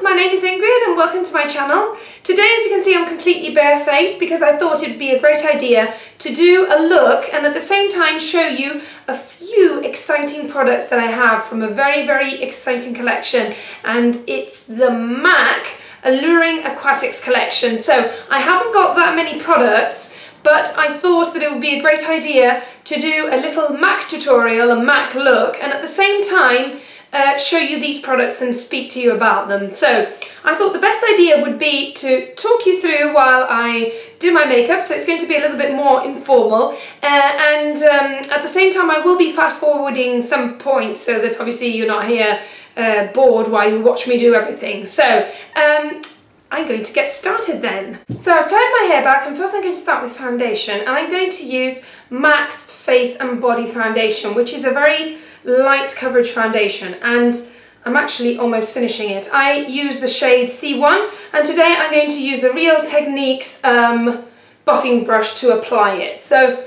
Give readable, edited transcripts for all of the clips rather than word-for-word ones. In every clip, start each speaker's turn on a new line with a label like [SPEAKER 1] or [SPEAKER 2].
[SPEAKER 1] my name is Ingrid and welcome to my channel. Today, as you can see, I'm completely barefaced because I thought it'd be a great idea to do a look and at the same time show you a few exciting products that I have from a very exciting collection, and it's the MAC Alluring Aquatics collection. So I haven't got that many products, but I thought that it would be a great idea to do a little MAC tutorial, a MAC look, and at the same time show you these products and speak to you about them. So I thought the best idea would be to talk you through while I do my makeup, so it's going to be a little bit more informal, and at the same time I will be fast forwarding some points so that obviously you're not here bored while you watch me do everything. So I'm going to get started then. So I've tied my hair back, and first I'm going to start with foundation, and I'm going to use MAC's Face and Body Foundation, which is a very light coverage foundation, and I'm actually almost finishing it. I use the shade C1, and today I'm going to use the Real Techniques buffing brush to apply it. So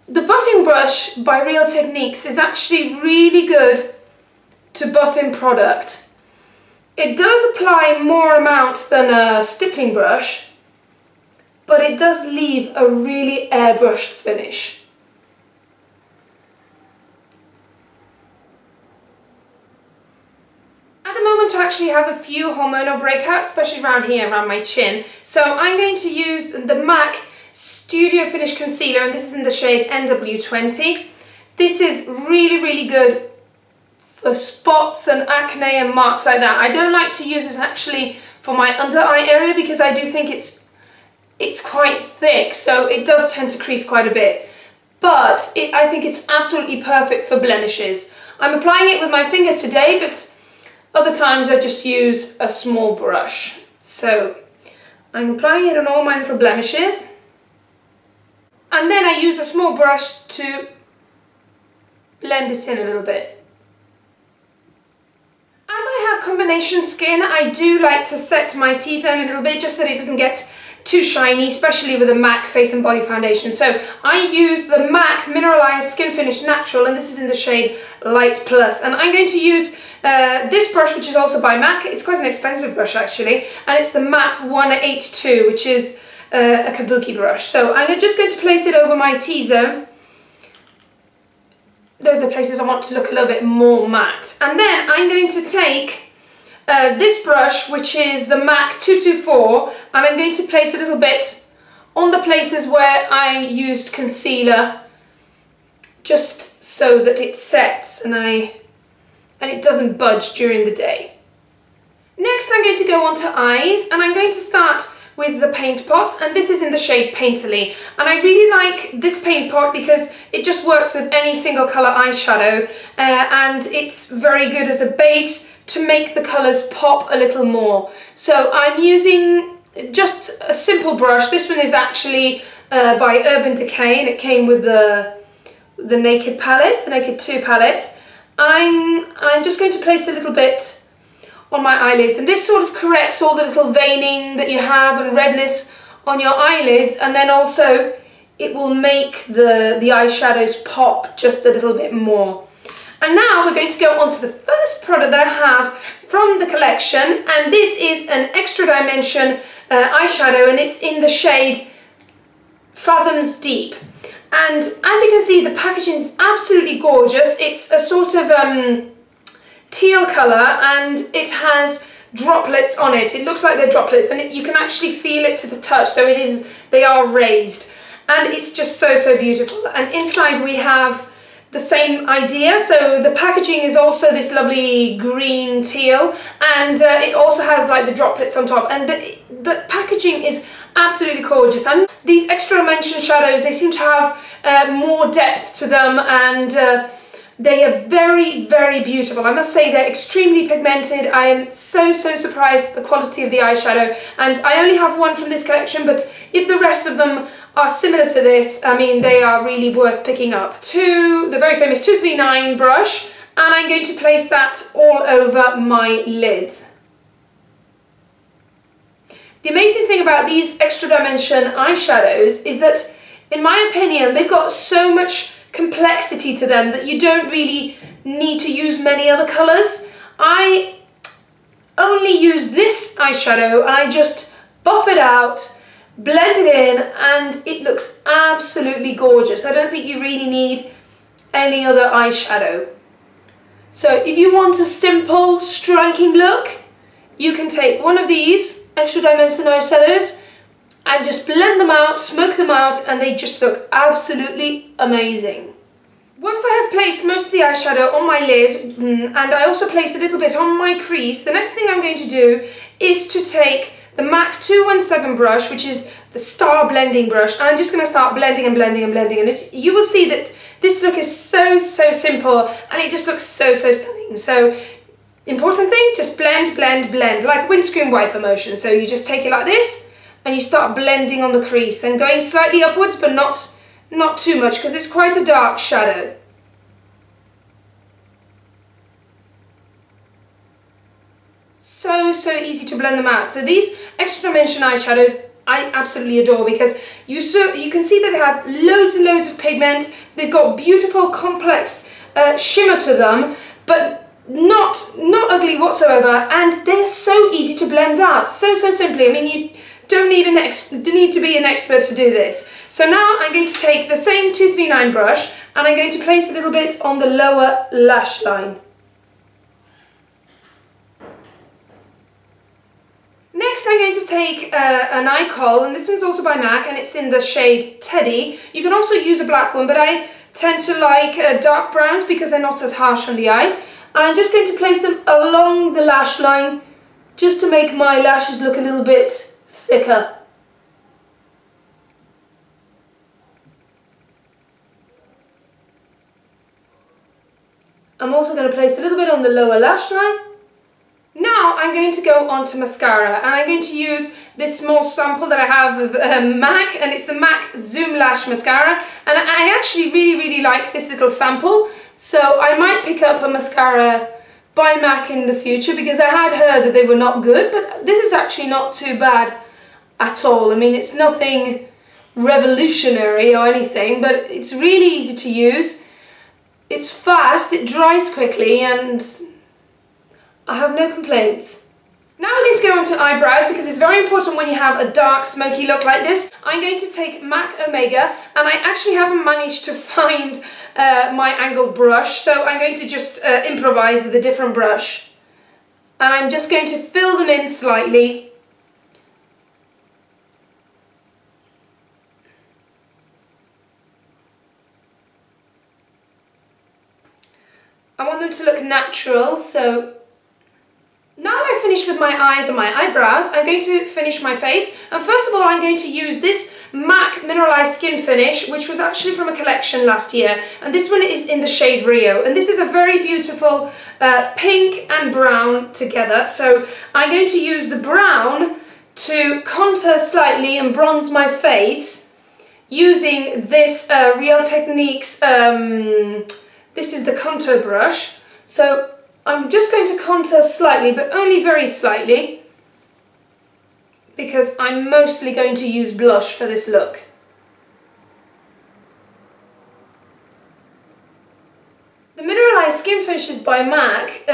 [SPEAKER 1] the buffing brush by Real Techniques is actually really good to buff in product. It does apply more amount than a stippling brush, but it does leave a really airbrushed finish. At the moment I actually have a few hormonal breakouts, especially around here, around my chin. So I'm going to use the MAC Studio Finish Concealer, and this is in the shade NW20. This is really good for spots and acne and marks like that. I don't like to use this actually for my under eye area because I do think it's quite thick, so it does tend to crease quite a bit. But I think it's absolutely perfect for blemishes. I'm applying it with my fingers today, but other times I just use a small brush. So I'm applying it on all my little blemishes, and then I use a small brush to blend it in a little bit. As I have combination skin, I do like to set my T-zone a little bit just so that it doesn't get too shiny, especially with a MAC Face and Body Foundation. So I use the MAC Mineralized Skinfinish Natural, and this is in the shade Light Plus. And I'm going to use this brush, which is also by MAC. It's quite an expensive brush actually, and it's the MAC 182, which is a kabuki brush. So I'm just going to place it over my T-zone. Those are places I want to look a little bit more matte. And then I'm going to take this brush, which is the MAC 224, and I'm going to place a little bit on the places where I used concealer, just so that it sets and it doesn't budge during the day. Next I'm going to go on to eyes, and I'm going to start with the Paintpot, and this is in the shade Painterly. And I really like this Paintpot because it just works with any single colour eyeshadow, and it's very good as a base to make the colours pop a little more. So I'm using just a simple brush. This one is actually by Urban Decay, and it came with the Naked palette, the Naked 2 palette. I'm just going to place a little bit on my eyelids, and this sort of corrects all the little veining that you have and redness on your eyelids, and then also it will make the eyeshadows pop just a little bit more. And now we're going to go on to the first product that I have from the collection, and this is an extra dimension eyeshadow, and it's in the shade Fathoms Deep. And as you can see, the packaging is absolutely gorgeous. It's a sort of teal colour, and it has droplets on it. It looks like they're droplets, and you can actually feel it to the touch, so they are raised. And it's just so beautiful. And inside we have the same idea. So the packaging is also this lovely green teal, and it also has like the droplets on top, and the packaging is absolutely gorgeous. And these extra dimension shadows, they seem to have more depth to them, and they are very beautiful. I must say they're extremely pigmented. I am so surprised at the quality of the eyeshadow, and I only have one from this collection, but if the rest of them are similar to this, I mean, they are really worth picking up. To the very famous 239 brush, and I'm going to place that all over my lids. The amazing thing about these extra dimension eyeshadows is that, in my opinion, they've got so much complexity to them that you don't really need to use many other colours. I only use this eyeshadow and I just buff it out, blend it in, and it looks absolutely gorgeous. I don't think you really need any other eyeshadow. So if you want a simple, striking look, you can take one of these extra dimension eyeshadows and just blend them out, smoke them out, and they just look absolutely amazing. Once I have placed most of the eyeshadow on my lid, and I also placed a little bit on my crease, the next thing I'm going to do is to take the MAC 217 brush, which is the star blending brush, and I'm just going to start blending and blending and blending, and you will see that this look is so simple, and it just looks so stunning. So, important thing, just blend, blend, blend, like windscreen wiper motion. So you just take it like this, and you start blending on the crease, and going slightly upwards, but not too much, because it's quite a dark shadow. So easy to blend them out. So these extra dimension eyeshadows I absolutely adore, because you can see that they have loads and loads of pigment. They've got beautiful complex shimmer to them, but not ugly whatsoever, and they're so easy to blend out, so simply. I mean, you don't need to be an expert to do this. So now I'm going to take the same 239 brush, and I'm going to place a little bit on the lower lash line. Next I'm going to take an eye kohl, and this one's also by MAC, and it's in the shade Teddy. You can also use a black one, but I tend to like dark browns because they're not as harsh on the eyes. I'm just going to place them along the lash line just to make my lashes look a little bit thicker. I'm also going to place a little bit on the lower lash line. Now I'm going to go on to mascara, and I'm going to use this small sample that I have of MAC, and it's the MAC Zoom Lash mascara, and I actually really like this little sample, so I might pick up a mascara by MAC in the future, because I had heard that they were not good, but this is actually not too bad at all. I mean, it's nothing revolutionary or anything, but it's really easy to use. It's fast, it dries quickly, and I have no complaints. Now we're going to go on to eyebrows, because it's very important when you have a dark smoky look like this. I'm going to take MAC Omega, and I actually haven't managed to find my angled brush, so I'm going to just improvise with a different brush. And I'm just going to fill them in slightly. I want them to look natural, so now that I've finished with my eyes and my eyebrows, I'm going to finish my face. And first of all, I'm going to use this MAC Mineralized Skinfinish, which was actually from a collection last year. And this one is in the shade Rio. And this is a very beautiful pink and brown together. So I'm going to use the brown to contour slightly and bronze my face using this Real Techniques, this is the contour brush. So I'm just going to contour slightly, but only very slightly, because I'm mostly going to use blush for this look. The Mineralized Skin Finishes by MAC,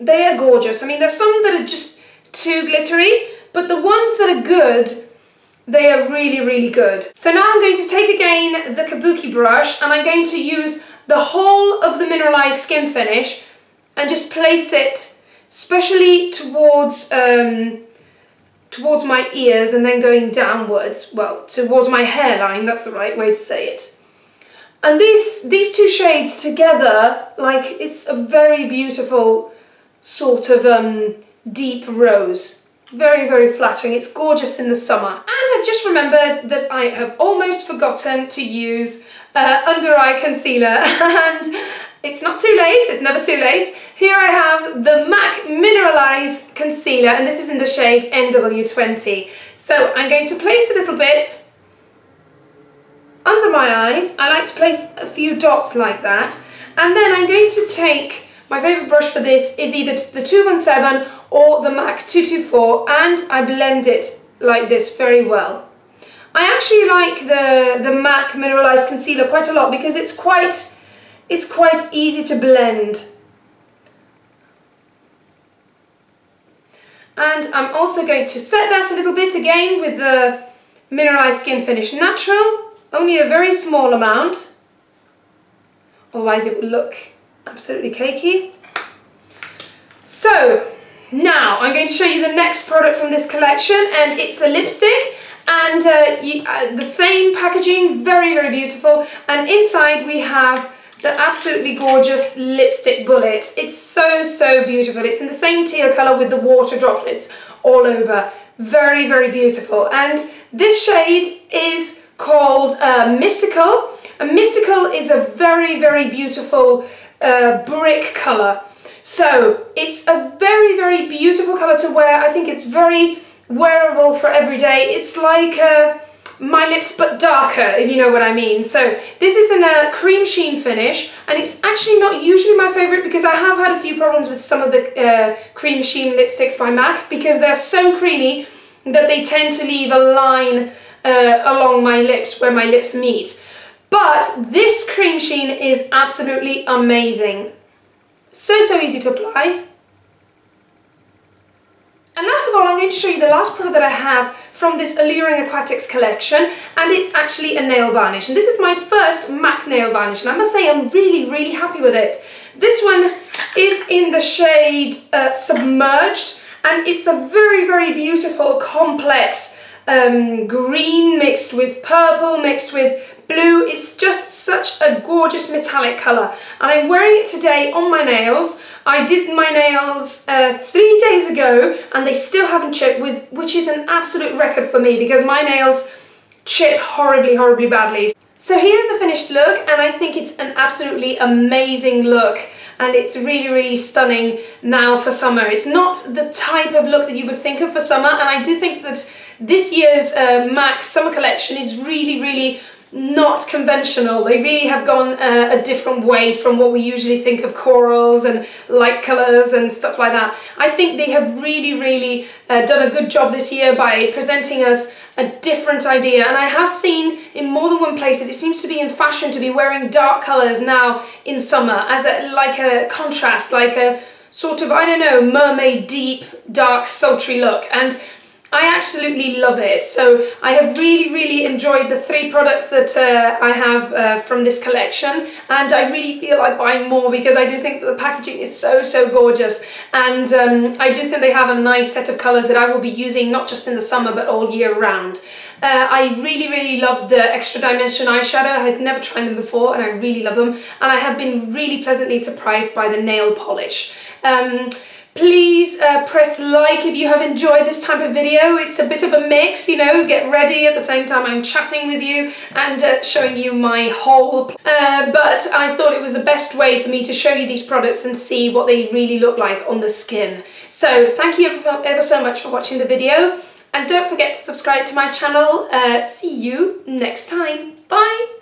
[SPEAKER 1] they are gorgeous. I mean, there's some that are just too glittery, but the ones that are good, they are really good. So now I'm going to take again the Kabuki brush, and I'm going to use the whole of the Mineralized Skin Finish and just place it, especially towards my ears, and then going downwards, well, towards my hairline, that's the right way to say it. And these two shades together, like, it's a very beautiful sort of deep rose. Very flattering. It's gorgeous in the summer. And I've just remembered that I have almost forgotten to use under eye concealer, and it's not too late, it's never too late. Here I have the MAC Mineralized Concealer, and this is in the shade NW20. So I'm going to place a little bit under my eyes. I like to place a few dots like that, and then I'm going to take, my favourite brush for this is either the 217 or the MAC 224, and I blend it like this very well. I actually like the MAC Mineralized Concealer quite a lot, because it's quite easy to blend. And I'm also going to set that a little bit again with the Mineralized Skinfinish Natural, only a very small amount, otherwise it would look absolutely cakey. So now I'm going to show you the next product from this collection, and it's a lipstick, and the same packaging, very, very beautiful, and inside we have the absolutely gorgeous lipstick bullet. It's so, so beautiful. It's in the same teal colour with the water droplets all over. Very, very beautiful. And this shade is called Mystical. And Mystical is a very, very beautiful brick colour. So it's a very, very beautiful colour to wear. I think it's very wearable for every day. It's like My Lips but darker, if you know what I mean. So this is in a cream sheen finish, and it's actually not usually my favourite because I have had a few problems with some of the cream sheen lipsticks by MAC because they're so creamy that they tend to leave a line along my lips where my lips meet. But this cream sheen is absolutely amazing. So, so easy to apply. And last of all, I'm going to show you the last product that I have from this Alluring Aquatics collection, and it's actually a nail varnish. And this is my first MAC nail varnish, and I must say I'm really, really happy with it. This one is in the shade Submerged, and it's a very, very beautiful, complex green mixed with purple, mixed with blue. It's just such a gorgeous metallic colour, and I'm wearing it today on my nails. I did my nails 3 days ago and they still haven't chipped, which is an absolute record for me because my nails chip horribly, horribly badly. So here's the finished look, and I think it's an absolutely amazing look, and it's really, really stunning now for summer. It's not the type of look that you would think of for summer, and I do think that this year's MAC summer collection is really, really not conventional. They really have gone a different way from what we usually think of corals and light colours and stuff like that. I think they have really, really done a good job this year by presenting us a different idea, and I have seen in more than one place that it seems to be in fashion to be wearing dark colours now in summer as like a contrast, like a sort of, I don't know, mermaid deep, dark, sultry look, and I absolutely love it. So I have really, really enjoyed the 3 products that I have from this collection, and I really feel like buying more because I do think that the packaging is so, so gorgeous, and I do think they have a nice set of colours that I will be using not just in the summer but all year round. I really, really love the extra dimension eyeshadow. I had never tried them before and I really love them, and I have been really pleasantly surprised by the nail polish. Please press like if you have enjoyed this type of video. It's a bit of a mix, you know, get ready at the same time I'm chatting with you and showing you my haul. But I thought it was the best way for me to show you these products and see what they really look like on the skin. So thank you ever so much for watching the video, and don't forget to subscribe to my channel. See you next time. Bye!